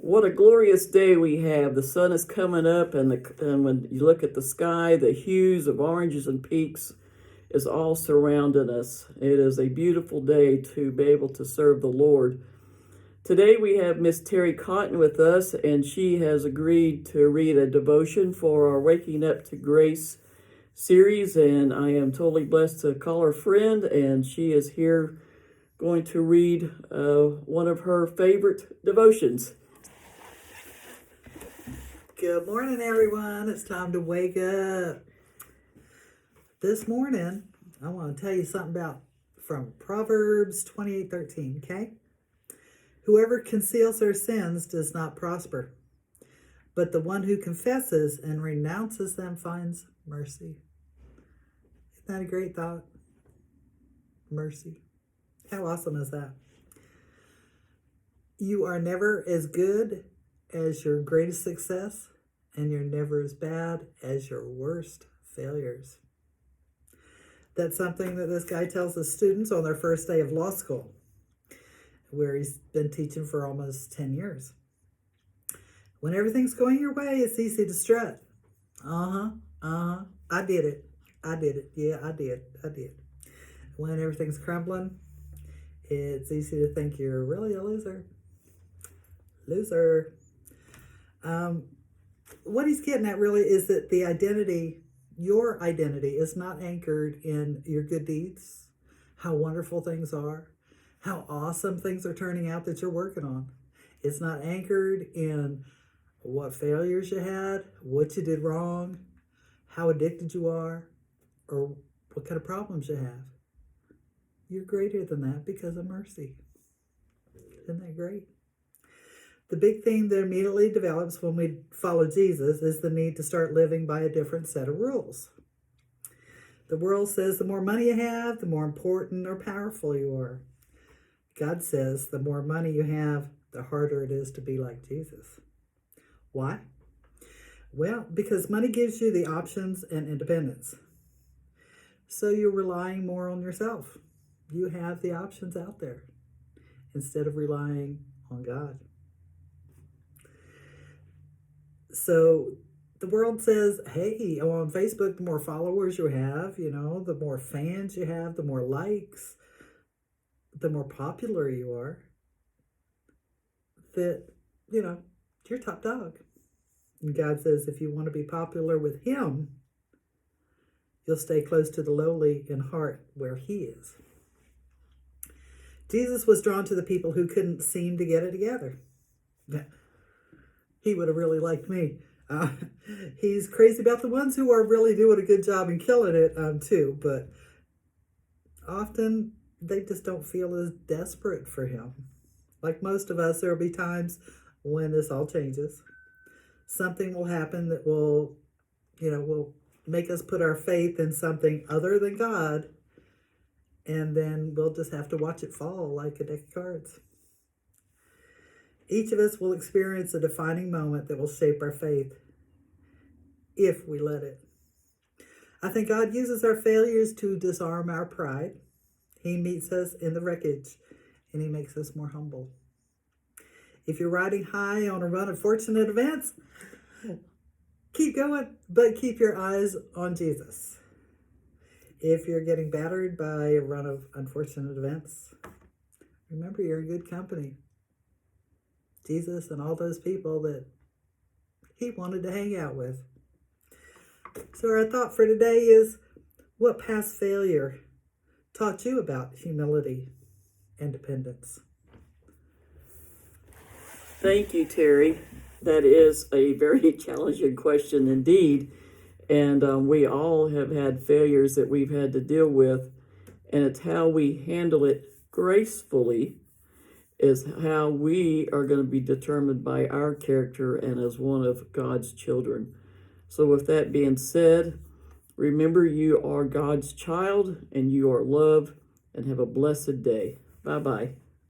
What a glorious day we have. The sun is coming up, and when you look at the sky, the hues of oranges and peaks is all surrounding us. It is a beautiful day to be able to serve the Lord. Today we have Miss Terry Cotton with us, and she has agreed to read a devotion for our Waking Up to Grace series, and I am totally blessed to call her friend, and she is here going to read one of her favorite devotions. Good morning, everyone. It's time to wake up. This morning, I want to tell you something from Proverbs 28:13, okay? Whoever conceals their sins does not prosper, but the one who confesses and renounces them finds mercy. Isn't that a great thought? Mercy. How awesome is that? You are never as good as your greatest success, and you're never as bad as your worst failures. That's something that this guy tells his students on their first day of law school, where he's been teaching for almost 10 years. When everything's going your way, it's easy to strut. I did it. Yeah, I did. When everything's crumbling, it's easy to think you're really a loser. What he's getting at really is that your identity is not anchored in your good deeds, how wonderful things are, how awesome things are turning out that you're working on. It's not anchored in what failures you had, what you did wrong, how addicted you are, or what kind of problems you have. You're greater than that because of mercy. Isn't that great? The big theme that immediately develops when we follow Jesus is the need to start living by a different set of rules. The world says the more money you have, the more important or powerful you are. God says the more money you have, the harder it is to be like Jesus. Why? Well, because money gives you the options and independence. So you're relying more on yourself. You have the options out there instead of relying on God. So the world says, hey, on Facebook, the more followers you have, the more fans you have, the more likes, the more popular you are, that, you're top dog. And God says, if you want to be popular with Him, you'll stay close to the lowly in heart where He is. Jesus was drawn to the people who couldn't seem to get it together. He would have really liked me. He's crazy about the ones who are really doing a good job and killing it too, but often they just don't feel as desperate for Him. Like most of us, there will be times when this all changes. Something will happen that will make us put our faith in something other than God, and then we'll just have to watch it fall like a deck of cards. Each of us will experience a defining moment that will shape our faith if we let it. I think God uses our failures to disarm our pride. He meets us in the wreckage, and He makes us more humble. If you're riding high on a run of fortunate events, keep going, but keep your eyes on Jesus. If you're getting battered by a run of unfortunate events, remember you're in good company. Jesus and all those people that He wanted to hang out with. So our thought for today is, what past failure taught you about humility and dependence? Thank you, Terry. That is a very challenging question indeed. And we all have had failures that we've had to deal with. And it's how we handle it gracefully is how we are going to be determined by our character and as one of God's children. So with that being said, remember you are God's child and you are loved, and have a blessed day. Bye-bye.